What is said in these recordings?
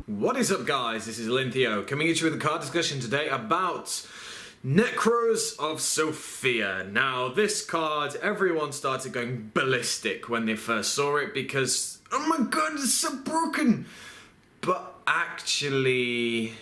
What is up, guys? This is Linthio coming at you with a card discussion today about Nekroz of Sophia. Now, this card, everyone started going ballistic when they first saw it because, oh my god, it's so broken! But actually,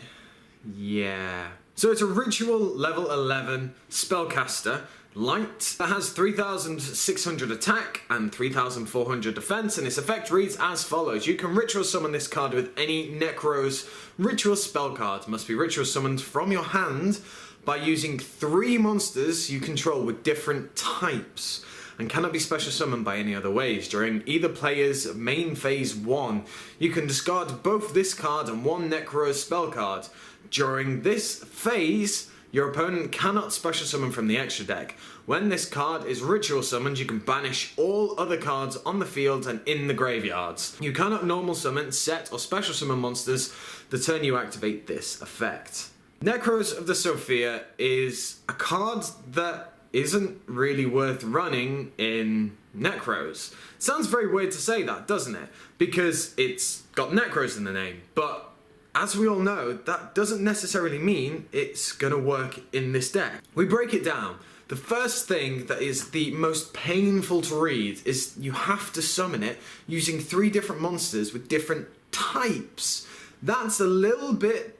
yeah. So it's a ritual level 11 spellcaster, light, that has 3,600 attack and 3,400 defense, and its effect reads as follows. You can ritual summon this card with any Nekroz ritual spell card. Must be ritual summoned from your hand by using 3 monsters you control with different types, and cannot be special summoned by any other ways. During either player's main phase 1, you can discard both this card and 1 Nekroz spell card. During this phase, your opponent cannot special summon from the extra deck. When this card is ritual summoned, you can banish all other cards on the field and in the graveyards. You cannot normal summon, set, or special summon monsters the turn you activate this effect. Nekroz of the Sophia is a card that isn't really worth running in Nekroz. Sounds very weird to say that, doesn't it? Because it's got Nekroz in the name, but as we all know, that doesn't necessarily mean it's gonna work in this deck. We break it down. The first thing that is the most painful to read is you have to summon it using 3 different monsters with different types. That's a little bit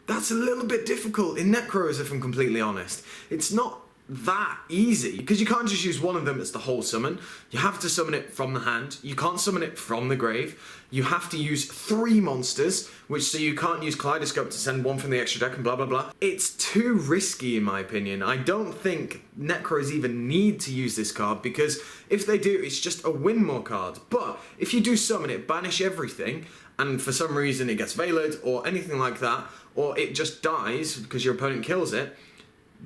difficult in Nekroz, if I'm completely honest. It's not that easy, because you can't just use one of them as the whole summon. You have to summon it from the hand. You can't summon it from the grave. You have to use 3 monsters, so you can't use Kaleidoscope to send 1 from the extra deck and blah blah blah. It's too risky in my opinion. I don't think Nekroz even need to use this card, because if they do, it's just a win more card. But if you do summon it, banish everything, and for some reason it gets veiled or anything like that, or it just dies because your opponent kills it,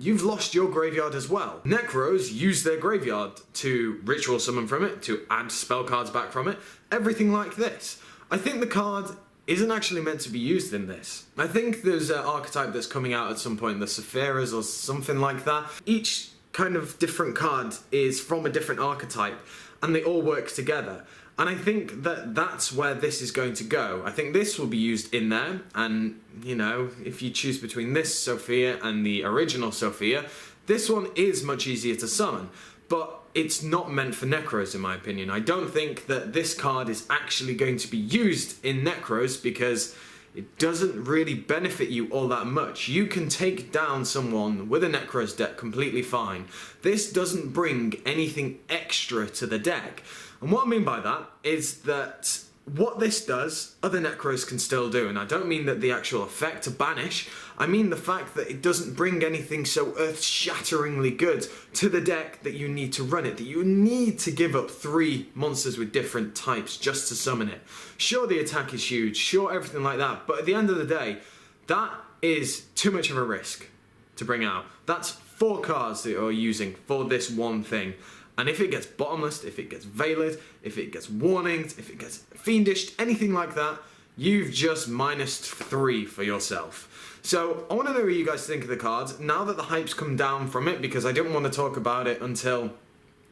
you've lost your graveyard as well. Nekroz use their graveyard to ritual summon from it, to add spell cards back from it, everything like this. I think the card isn't actually meant to be used in this. I think there's an archetype that's coming out at some point, the Sephiras or something like that. Each kind of different card is from a different archetype, and they all work together. And I think that that's where this is going to go. I think this will be used in there, and you know, if you choose between this Sophia and the original Sophia, this one is much easier to summon, but it's not meant for Nekroz in my opinion. I don't think that this card is actually going to be used in Nekroz because it doesn't really benefit you all that much. You can take down someone with a Nekroz deck completely fine. This doesn't bring anything extra to the deck. And what I mean by that is that what this does, other Nekroz can still do. And I don't mean that the actual effect to banish, I mean the fact that it doesn't bring anything so earth-shatteringly good to the deck that you need to run it, that you need to give up 3 monsters with different types just to summon it. Sure, the attack is huge, sure, everything like that, but at the end of the day, that is too much of a risk to bring out. That's 4 cards that you're using for this one thing. And if it gets bottomless, if it gets veiled, if it gets warninged, if it gets fiendished, anything like that, you've just -3 for yourself. So I want to know what you guys think of the card, now that the hype's come down from it, because I didn't want to talk about it until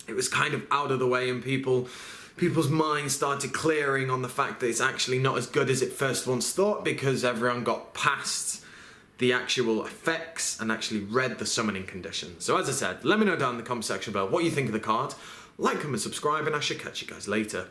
it was kind of out of the way and people's minds started clearing on the fact that it's actually not as good as it first once thought, because everyone got past the actual effects and actually read the summoning conditions. So as I said, let me know down in the comment section below what you think of the card. Like, comment, subscribe, and I shall catch you guys later.